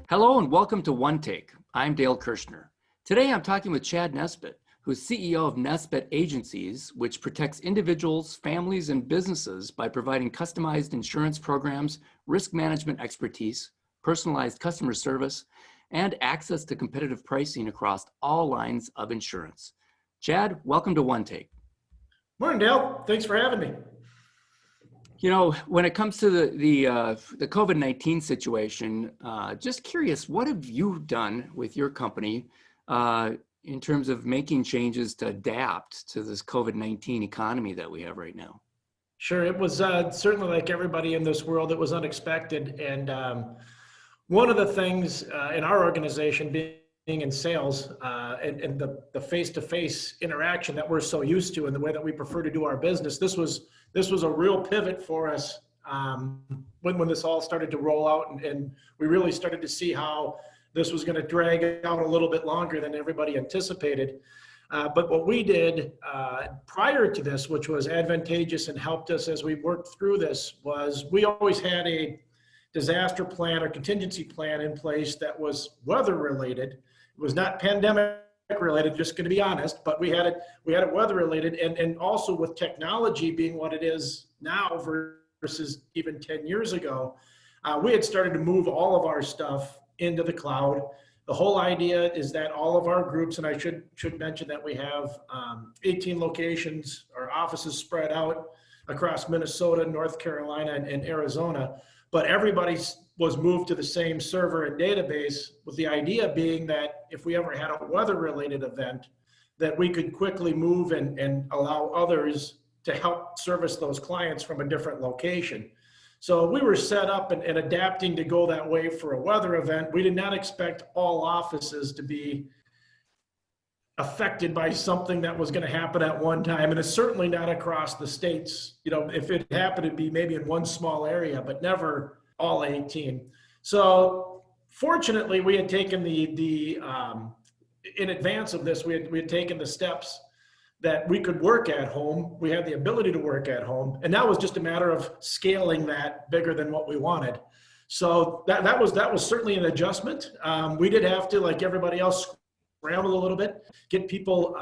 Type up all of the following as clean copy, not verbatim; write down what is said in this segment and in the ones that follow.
Hello and welcome to One Take. I'm Dale Kirshner. Today I'm talking with Chad Nesbit, who's CEO of Nesbit Agencies, which protects individuals, families, and businesses by providing customized insurance programs, risk management expertise, personalized customer service, and access to competitive pricing across all lines of insurance. Chad, welcome to One Take. Morning, Dale. Thanks for having me. You know, when it comes to the COVID-19 situation, just curious, what have you done with your company in terms of making changes to adapt to this COVID-19 economy that we have right now? Sure. It was certainly, like everybody in this world, it was unexpected. And one of the things in our organization, being in sales and the face-to-face interaction that we're so used to and the way that we prefer to do our business, this was a real pivot for us when this all started to roll out, and we really started to see how this was going to drag out a little bit longer than everybody anticipated. But what we did prior to this, which was advantageous and helped us as we worked through this, was we always had a disaster plan or contingency plan in place that was weather related. It was not pandemic related, just going to be honest, but we had it weather related, and also with technology being what it is now versus even 10 years ago, we had started to move all of our stuff into the cloud. The whole idea is that all of our groups, and I should mention that we have 18 locations or offices spread out across Minnesota, North Carolina, and Arizona, but everybody was moved to the same server and database, with the idea being that if we ever had a weather-related event, that we could quickly move and allow others to help service those clients from a different location. So we were set up and adapting to go that way for a weather event. We did not expect all offices to be affected by something that was going to happen at one time, and it's certainly not across the states. You know, if it happened, it'd be maybe in one small area, but never all 18. So fortunately, we had taken in advance of this, we had taken the steps that we could work at home. We had the ability to work at home, and that was just a matter of scaling that bigger than what we wanted. So that was certainly an adjustment. We did have to, like everybody else, scramble a little bit, get people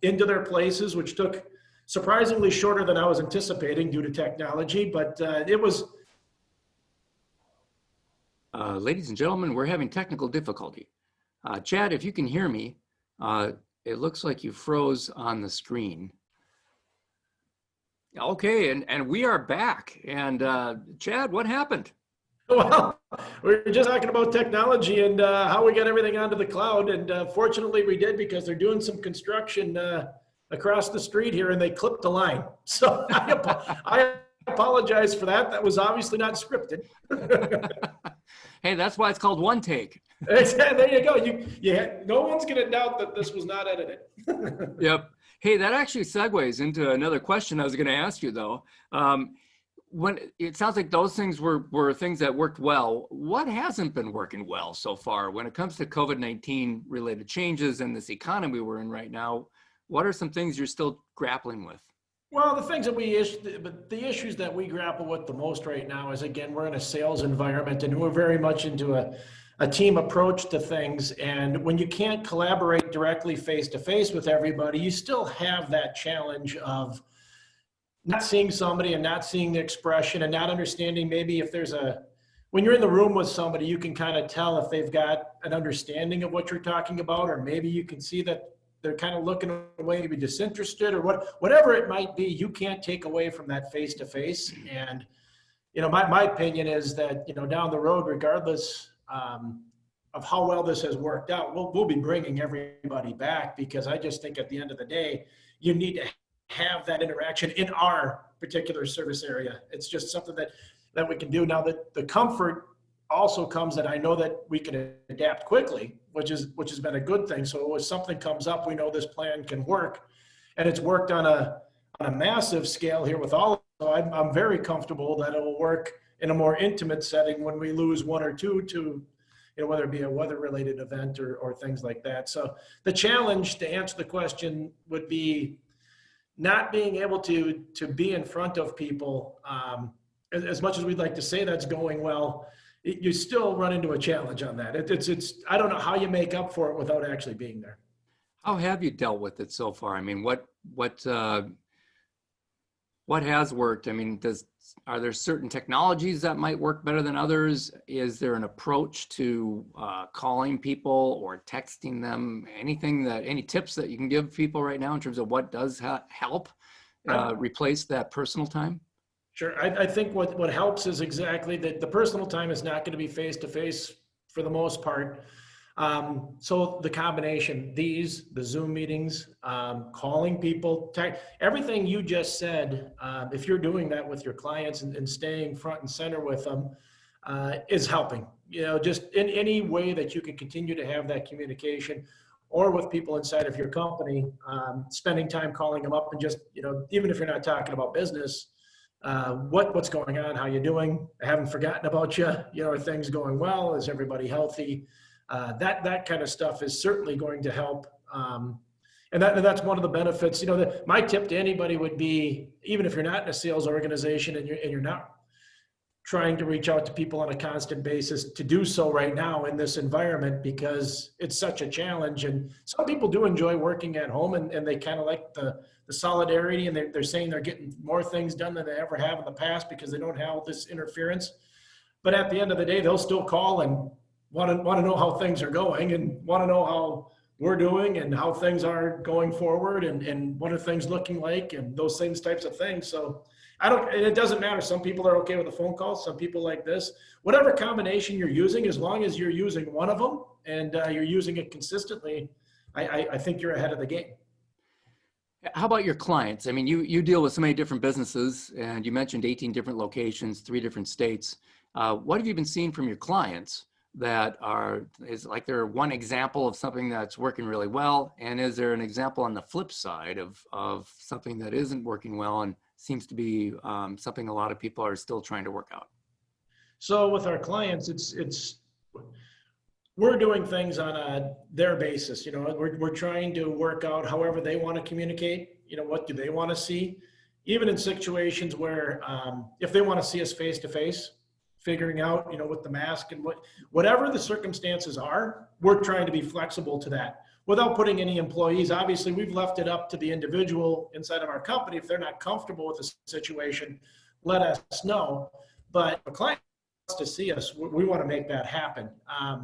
into their places, which took surprisingly shorter than I was anticipating due to technology, but it was. Ladies and gentlemen, we're having technical difficulty. Chad, if you can hear me, it looks like you froze on the screen. Okay, and we are back. And Chad, what happened? Well, we were just talking about technology and how we got everything onto the cloud. And fortunately we did, because they're doing some construction across the street here, and they clipped the line. So I apologize for that. That was obviously not scripted. Hey, that's why it's called One Take. There you go. No one's going to doubt that this was not edited. Yep. Hey, that actually segues into another question I was going to ask you, though. When it sounds like those things were things that worked well, what hasn't been working well so far when it comes to COVID-19 related changes and this economy we're in right now? What are some things you're still grappling with? Well, the issues that we grapple with the most right now is, again, we're in a sales environment, and we're very much into a team approach to things. And when you can't collaborate directly face-to-face with everybody, you still have that challenge of not seeing somebody and not seeing the expression and not understanding maybe if when you're in the room with somebody, you can kind of tell if they've got an understanding of what you're talking about, or maybe you can see that they're kind of looking away, maybe disinterested, or whatever it might be. You can't take away from that face-to-face. And, you know, my opinion is that, you know, down the road, regardless of how well this has worked out, we'll be bringing everybody back, because I just think at the end of the day, you need to have that interaction in our particular service area. It's just something that we can do. Now, that the comfort also comes that I know that we can adapt quickly, which has been a good thing. So if something comes up, we know this plan can work, and it's worked on a massive scale here with all of them. So I'm very comfortable that it will work in a more intimate setting when we lose one or two to, you know, whether it be a weather related event or things like that. So the challenge, to answer the question, would be not being able to be in front of people. As much as we'd like to say that's going well, you still run into a challenge on that. It's I don't know how you make up for it without actually being there. How have you dealt with it so far? I mean, what has worked? I mean, are there certain technologies that might work better than others? Is there an approach to calling people or texting them? Any tips that you can give people right now in terms of what does help replace that personal time? Sure. I think what helps is exactly that the personal time is not going to be face to face for the most part. So the combination, the Zoom meetings, calling people, everything you just said, if you're doing that with your clients and staying front and center with them, is helping. Just in any way that you can continue to have that communication, or with people inside of your company, spending time calling them up and just, even if you're not talking about business, what's going on, how you doing? I haven't forgotten about you. Are things going well? Is everybody healthy? That kind of stuff is certainly going to help. And that's one of the benefits. My tip to anybody would be, even if you're not in a sales organization and you're not trying to reach out to people on a constant basis, to do so right now in this environment, because it's such a challenge. And some people do enjoy working at home, and they kind of like the solidarity, and they're saying they're getting more things done than they ever have in the past because they don't have this interference. But at the end of the day, they'll still call and want to know how things are going, and want to know how we're doing and how things are going forward, and what are things looking like, and those same types of things. So and it doesn't matter. Some people are okay with a phone call. Some people like this. Whatever combination you're using, as long as you're using one of them and you're using it consistently, I think you're ahead of the game. How about your clients? I mean, you deal with so many different businesses, and you mentioned 18 different locations, 3 different states. What have you been seeing from your clients that is like there one example of something that's working really well? And is there an example on the flip side of something that isn't working well and seems to be something a lot of people are still trying to work out? So with our clients, we're doing things on their basis. We're trying to work out however they want to communicate. What do they want to see? Even in situations where if they want to see us face to face, figuring out, with the mask and whatever the circumstances are, we're trying to be flexible to that without putting any employees. Obviously, we've left it up to the individual inside of our company. If they're not comfortable with the situation, let us know. But a client wants to see us, we want to make that happen.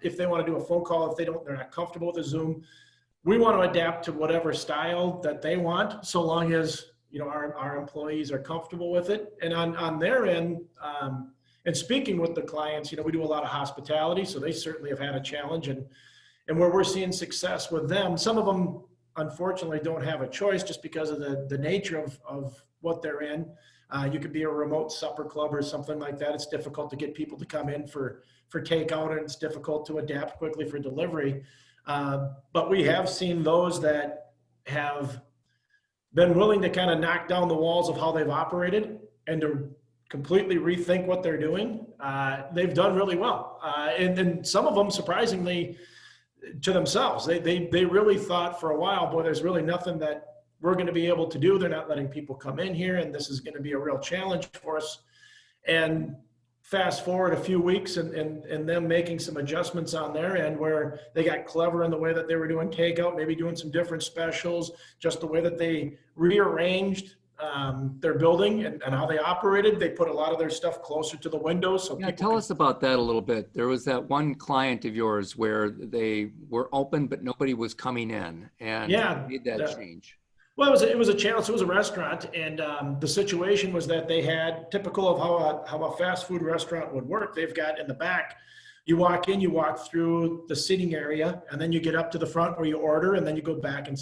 If they want to do a phone call, they're not comfortable with a Zoom, we want to adapt to whatever style that they want, so long as our employees are comfortable with it. And on their end, and speaking with the clients, we do a lot of hospitality, so they certainly have had a challenge. And where we're seeing success with them, some of them unfortunately don't have a choice just because of the nature of what they're in. You could be a remote supper club or something like that. It's difficult to get people to come in for takeout, and it's difficult to adapt quickly for delivery. But we have seen those that have been willing to kind of knock down the walls of how they've operated and to completely rethink what they're doing. They've done really well. And some of them, surprisingly to themselves, they really thought for a while, boy, there's really nothing that we're going to be able to do. They're not letting people come in here, and this is going to be a real challenge for us. And fast forward a few weeks and them making some adjustments on their end, where they got clever in the way that they were doing takeout, maybe doing some different specials, just the way that they rearranged their building and how they operated. They put a lot of their stuff closer to the windows. So yeah, tell us about that a little bit. There was that one client of yours where they were open, but nobody was coming in, and made that change. Well, it was a challenge. It was a restaurant, and the situation was that they had, typical of how a fast food restaurant would work, they've got in the back, you walk in, you walk through the seating area, and then you get up to the front where you order, and then you go back. And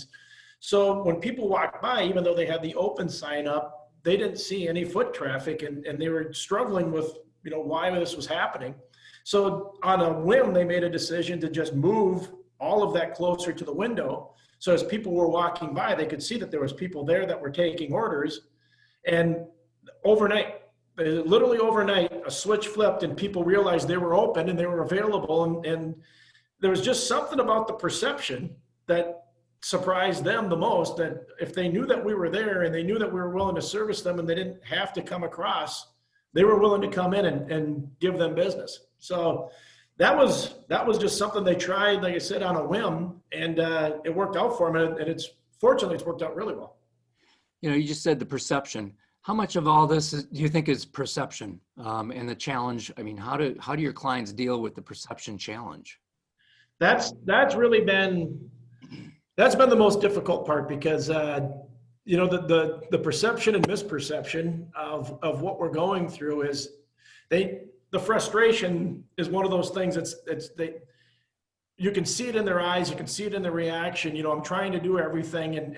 so when people walked by, even though they had the open sign up, they didn't see any foot traffic, and they were struggling with why this was happening. So on a whim, they made a decision to just move all of that closer to the window. So as people were walking by, they could see that there was people there that were taking orders. And literally overnight, a switch flipped and people realized they were open and they were available. And there was just something about the perception that surprised them the most, that if they knew that we were there and they knew that we were willing to service them and they didn't have to come across, they were willing to come in and give them business. So that was just something they tried, like I said, on a whim, and it worked out for them. And fortunately, it's worked out really well. You know, you just said the perception. How much of all this do you think is perception and the challenge? I mean, how do your clients deal with the perception challenge? That's really been the most difficult part, because you know, the perception and misperception of what we're going through is the frustration is one of those things you can see it in their eyes, you can see it in their reaction. You know, I'm trying to do everything, and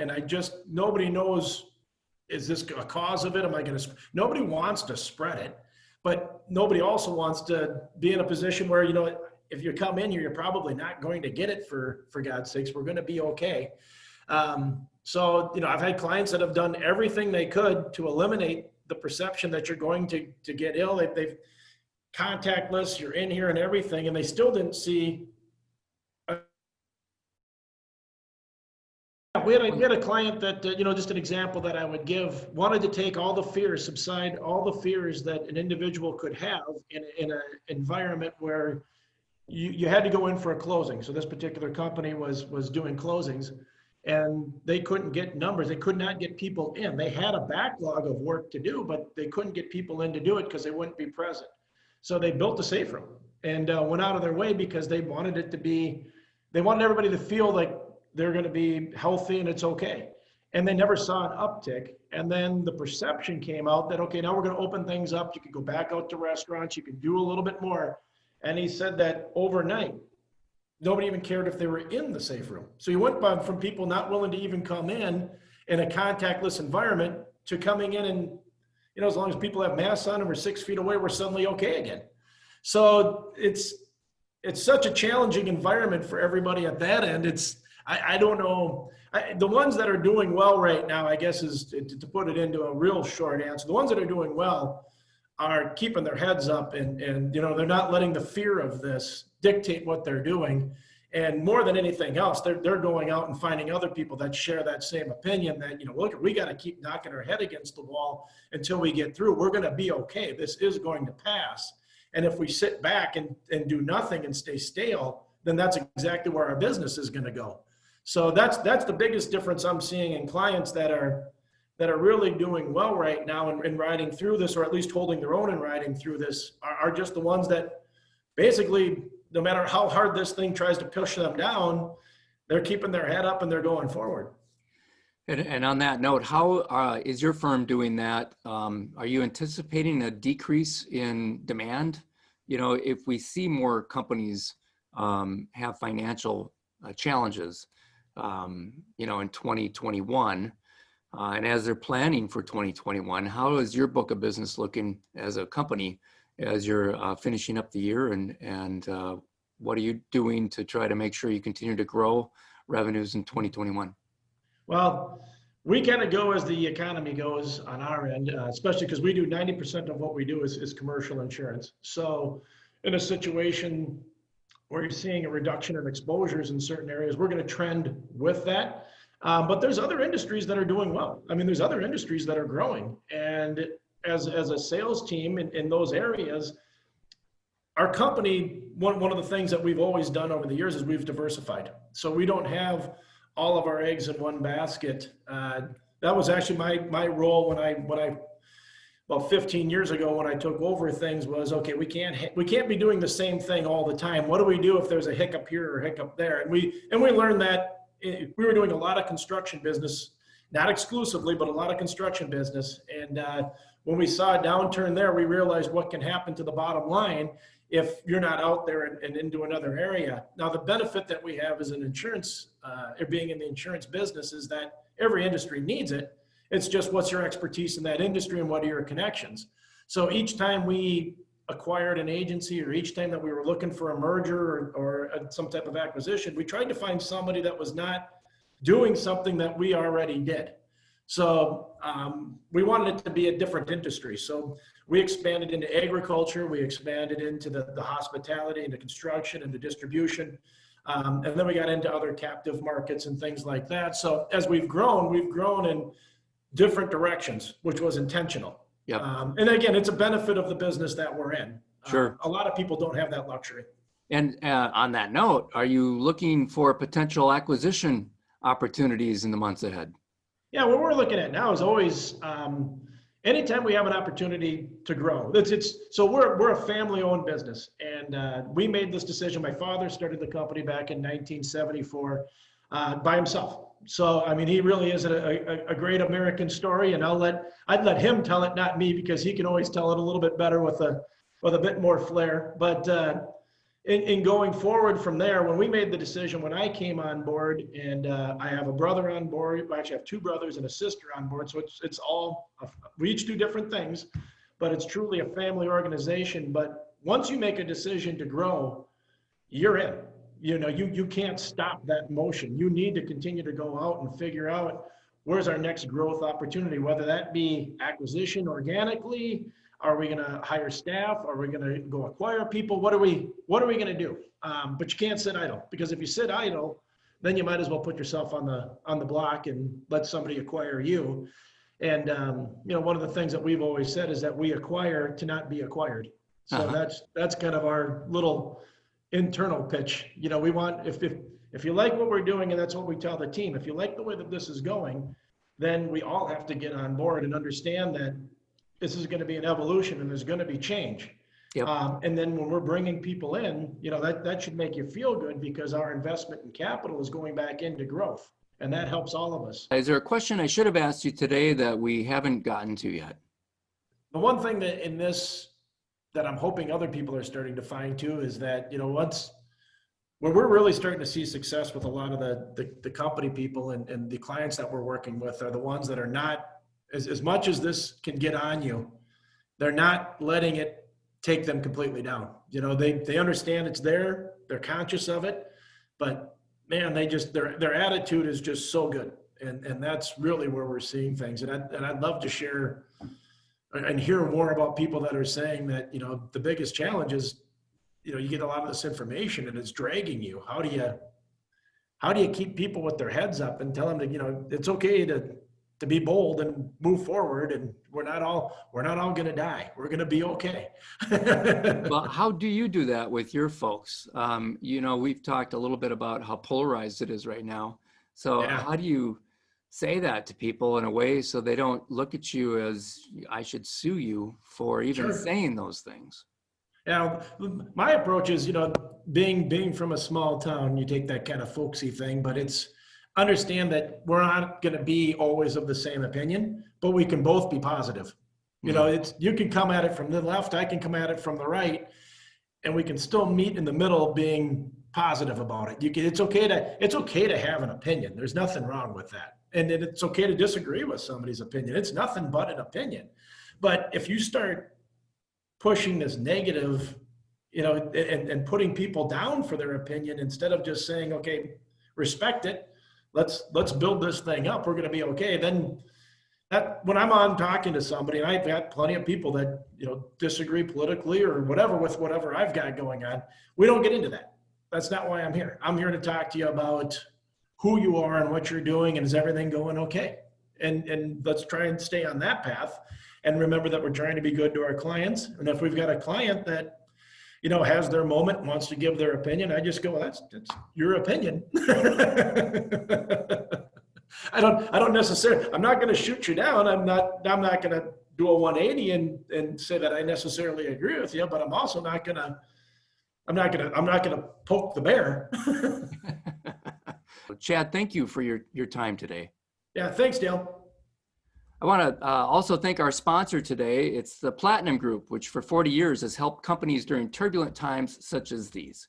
nobody knows, is this a cause of it? Nobody wants to spread it, but nobody also wants to be in a position where, you know, if you come in here, you're probably not going to get it, for God's sakes. We're going to be okay. So, you know, I've had clients that have done everything they could to eliminate the perception that you're going to get ill. They've contactless, you're in here and everything, and they still didn't see. We had a client that, you know, just an example that I would give, wanted to take all the fears, subside all the fears that an individual could have in an environment where you had to go in for a closing. So this particular company was doing closings, and they couldn't get numbers. They could not get people in. They had a backlog of work to do, but they couldn't get people in to do it because they wouldn't be present. So they built a safe room and went out of their way, because they wanted everybody to feel like they're going to be healthy and it's okay. And they never saw an uptick. And then the perception came out that, okay, now we're going to open things up. You can go back out to restaurants. You can do a little bit more. And he said that overnight, nobody even cared if they were in the safe room. So you went from people not willing to even come in a contactless environment to coming in, and, you know, as long as people have masks on and we're 6 feet away, we're suddenly okay again. So it's such a challenging environment for everybody at that end. I don't know. The ones that are doing well right now, I guess, is to put it into a real short answer. The ones that are doing well are keeping their heads up, and you know, they're not letting the fear of this dictate what they're doing. And more than anything else, they're going out and finding other people that share that same opinion, that, you know, look, we got to keep knocking our head against the wall until we get through. We're going to be okay. This is going to pass. And if we sit back and do nothing and stay stale, then that's exactly where our business is going to go. So that's the biggest difference I'm seeing in clients that are really doing well right now and riding through this, or at least holding their own and riding through this, are just the ones that basically, no matter how hard this thing tries to push them down, they're keeping their head up and they're going forward. And on that note, how is your firm doing that? Are you anticipating a decrease in demand? You know, if we see more companies have financial challenges, you know, in 2021, and as they're planning for 2021, how is your book of business looking as a company as you're finishing up the year, and what are you doing to try to make sure you continue to grow revenues in 2021? Well, we kind of go as the economy goes on our end, especially because we do 90% of what we do is commercial insurance. So in a situation where you're seeing a reduction in exposures in certain areas, we're going to trend with that. But there's other industries that are doing well. I mean, there's other industries that are growing. And as a sales team in those areas, our company, one of the things that we've always done over the years is we've diversified. So we don't have all of our eggs in one basket. That was actually my role when I about 15 years ago, when I took over things, was, okay, we can't be doing the same thing all the time. What do we do if there's a hiccup here or a hiccup there? And we learned that we were doing a lot of construction business, not exclusively, but a lot of construction business. And when we saw a downturn there, we realized what can happen to the bottom line if you're not out there and into another area. Now, the benefit that we have as an insurance, being in the insurance business, is that every industry needs it. It's just, what's your expertise in that industry and what are your connections? So each time we acquired an agency, or each time that we were looking for a merger or some type of acquisition, we tried to find somebody that was not doing something that we already did. So we wanted it to be a different industry. So we expanded into agriculture, we expanded into the hospitality, into construction, into distribution. And then we got into other captive markets and things like that. So as we've grown in different directions, which was intentional. Yep. And again, it's a benefit of the business that we're in. Sure. A lot of people don't have that luxury. And on that note, are you looking for potential acquisition opportunities in the months ahead? Yeah, what we're looking at now is always anytime we have an opportunity to grow. So we're a family-owned business, and we made this decision. My father started the company back in 1974 by himself. So I mean, he really is a great American story, and I'd let him tell it, not me, because he can always tell it a little bit better with a bit more flair. But in going forward from there, when we made the decision, when I came on board, and I have a brother on board, I actually have two brothers and a sister on board, so it's all, we each do different things, but it's truly a family organization. But once you make a decision to grow, you're in. You know, you can't stop that motion. You need to continue to go out and figure out where's our next growth opportunity, whether that be acquisition organically. Are we going to hire staff? Are we going to go acquire people? What are we going to do? But you can't sit idle, because if you sit idle, then you might as well put yourself on the block and let somebody acquire you. And you know, one of the things that we've always said is that we acquire to not be acquired. So that's kind of our little internal pitch. You know, we want, if you like what we're doing, and that's what we tell the team, if you like the way that this is going, then we all have to get on board and understand that this is going to be an evolution and there's going to be change. Yep. And then when we're bringing people in, you know, that should make you feel good, because our investment in capital is going back into growth, and that helps all of us. Is there a question I should have asked you today that we haven't gotten to yet? The one thing that in this that I'm hoping other people are starting to find too is that, you know, where we're really starting to see success with a lot of the company people and the clients that we're working with are the ones that are not, as much as this can get on you, they're not letting it take them completely down. You know, they understand it's there, they're conscious of it, but man, their attitude is just so good. And that's really where we're seeing things. And I'd love to share and hear more about people that are saying that, you know, the biggest challenge is, you know, you get a lot of this information and it's dragging you. How do you keep people with their heads up and tell them that, you know, it's okay to be bold and move forward, and we're not all going to die. We're going to be okay. Well, how do you do that with your folks? You know, we've talked a little bit about how polarized it is right now. So Yeah. how do you say that to people in a way so they don't look at you as I should sue you for even Sure. saying those things? Yeah, my approach is, you know, being from a small town, you take that kind of folksy thing, but it's understand that we're not going to be always of the same opinion, but we can both be positive. You know, you can come at it from the left, I can come at it from the right, and we can still meet in the middle being positive about it. It's okay to have an opinion. There's nothing wrong with that. And it's okay to disagree with somebody's opinion. It's nothing but an opinion. But if you start pushing this negative, you know, and putting people down for their opinion instead of just saying, okay, respect it, let's build this thing up, we're going to be okay. Then that, when I'm on talking to somebody, and I've got plenty of people that, you know, disagree politically or whatever with whatever I've got going on, we don't get into that. That's not why I'm here. I'm here to talk to you about who you are and what you're doing, and is everything going okay? And let's try and stay on that path, and remember that we're trying to be good to our clients. And if we've got a client that, you know, has their moment and wants to give their opinion, I just go, well, that's your opinion. I don't necessarily, I'm not going to shoot you down. I'm not going to do a 180 and say that I necessarily agree with you, but I'm also not going to poke the bear. Chad, thank you for your time today. Yeah. Thanks, Dale. I want to also thank our sponsor today. It's the Platinum Group, which for 40 years has helped companies during turbulent times such as these.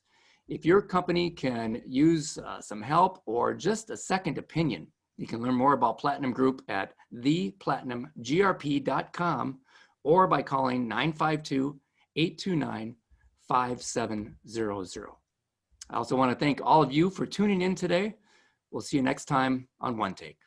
If your company can use some help or just a second opinion, you can learn more about Platinum Group at theplatinumgrp.com or by calling 952-829-5700. I also want to thank all of you for tuning in today. We'll see you next time on One Take.